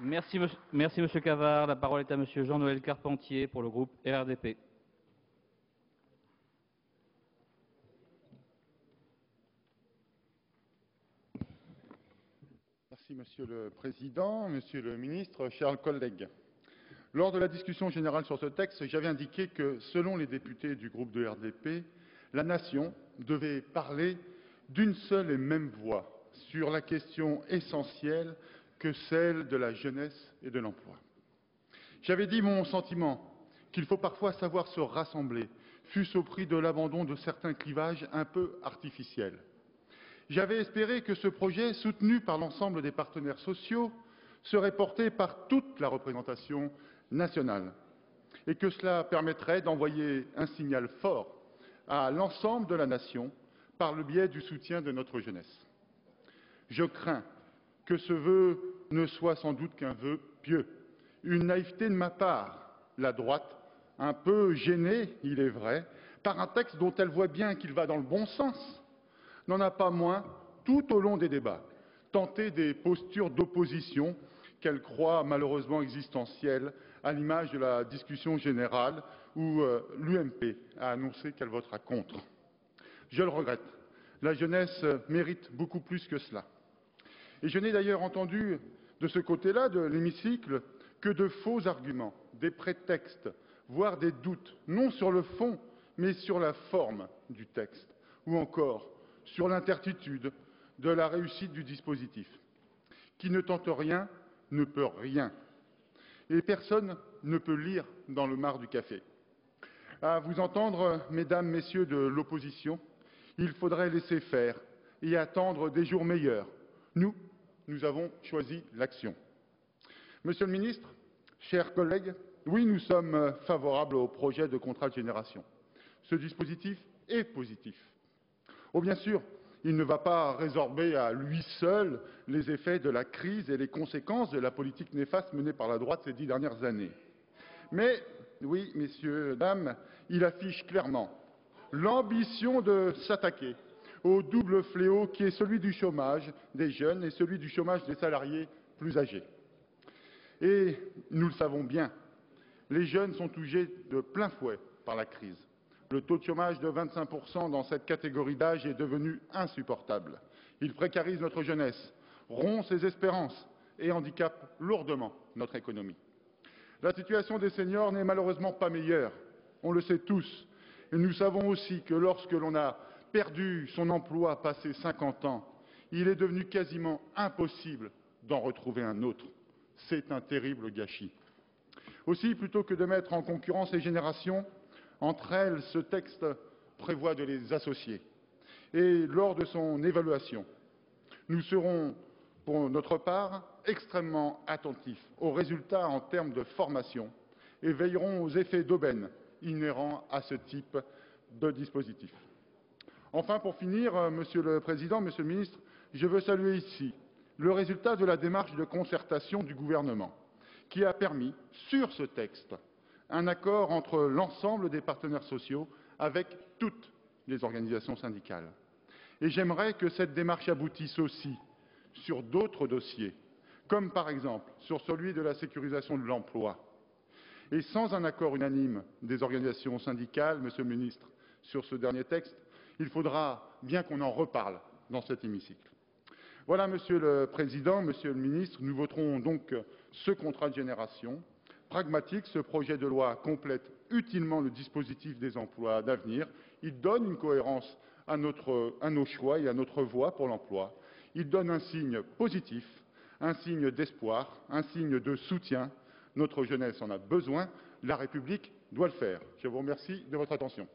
Merci, Monsieur Cavard. La parole est à Monsieur Jean-Noël Carpentier pour le groupe RRDP. Merci Monsieur le Président, Monsieur le Ministre, chers collègues. Lors de la discussion générale sur ce texte, j'avais indiqué que, selon les députés du groupe de RDP, la Nation devait parler d'une seule et même voix sur la question essentielle que celle de la jeunesse et de l'emploi. J'avais dit mon sentiment qu'il faut parfois savoir se rassembler, fût-ce au prix de l'abandon de certains clivages un peu artificiels. J'avais espéré que ce projet, soutenu par l'ensemble des partenaires sociaux, serait porté par toute la représentation nationale et que cela permettrait d'envoyer un signal fort à l'ensemble de la nation par le biais du soutien de notre jeunesse. Je crains que ce vœu ne soit sans doute qu'un vœu pieux, une naïveté de ma part, la droite, un peu gênée, il est vrai, par un texte dont elle voit bien qu'il va dans le bon sens, n'en a pas moins, tout au long des débats, tenté des postures d'opposition qu'elle croit malheureusement existentielles, à l'image de la discussion générale où l'UMP a annoncé qu'elle votera contre. Je le regrette. La jeunesse mérite beaucoup plus que cela. Et je n'ai d'ailleurs entendu de ce côté-là de l'hémicycle que de faux arguments, des prétextes, voire des doutes, non sur le fond, mais sur la forme du texte, ou encore sur l'incertitude de la réussite du dispositif. Qui ne tente rien ne peut rien. Et personne ne peut lire dans le marc du café. À vous entendre, mesdames, messieurs de l'opposition, il faudrait laisser faire et attendre des jours meilleurs. Nous avons choisi l'action. Monsieur le ministre, chers collègues, oui, nous sommes favorables au projet de contrat de génération. Ce dispositif est positif. Oh, bien sûr, il ne va pas résorber à lui seul les effets de la crise et les conséquences de la politique néfaste menée par la droite ces 10 dernières années. Mais, oui, messieurs, dames, il affiche clairement l'ambition de s'attaquer au double fléau qui est celui du chômage des jeunes et celui du chômage des salariés plus âgés. Et nous le savons bien, les jeunes sont touchés de plein fouet par la crise. Le taux de chômage de 25% dans cette catégorie d'âge est devenu insupportable. Il précarise notre jeunesse, rompt ses espérances et handicape lourdement notre économie. La situation des seniors n'est malheureusement pas meilleure, on le sait tous. Et nous savons aussi que lorsque l'on a perdu son emploi passé 50 ans, il est devenu quasiment impossible d'en retrouver un autre. C'est un terrible gâchis. Aussi, plutôt que de mettre en concurrence les générations, entre elles, ce texte prévoit de les associer. Et lors de son évaluation, nous serons, pour notre part, extrêmement attentifs aux résultats en termes de formation et veillerons aux effets d'aubaine inhérents à ce type de dispositif. Enfin, pour finir, Monsieur le Président, Monsieur le Ministre, je veux saluer ici le résultat de la démarche de concertation du gouvernement, qui a permis, sur ce texte, un accord entre l'ensemble des partenaires sociaux avec toutes les organisations syndicales. Et j'aimerais que cette démarche aboutisse aussi sur d'autres dossiers, comme par exemple sur celui de la sécurisation de l'emploi. Et sans un accord unanime des organisations syndicales, Monsieur le Ministre, sur ce dernier texte, il faudra bien qu'on en reparle dans cet hémicycle. Voilà, Monsieur le Président, Monsieur le Ministre, nous voterons donc ce contrat de génération. Pragmatique, ce projet de loi complète utilement le dispositif des emplois d'avenir. Il donne une cohérence à nos choix et à notre voie pour l'emploi. Il donne un signe positif, un signe d'espoir, un signe de soutien. Notre jeunesse en a besoin, la République doit le faire. Je vous remercie de votre attention.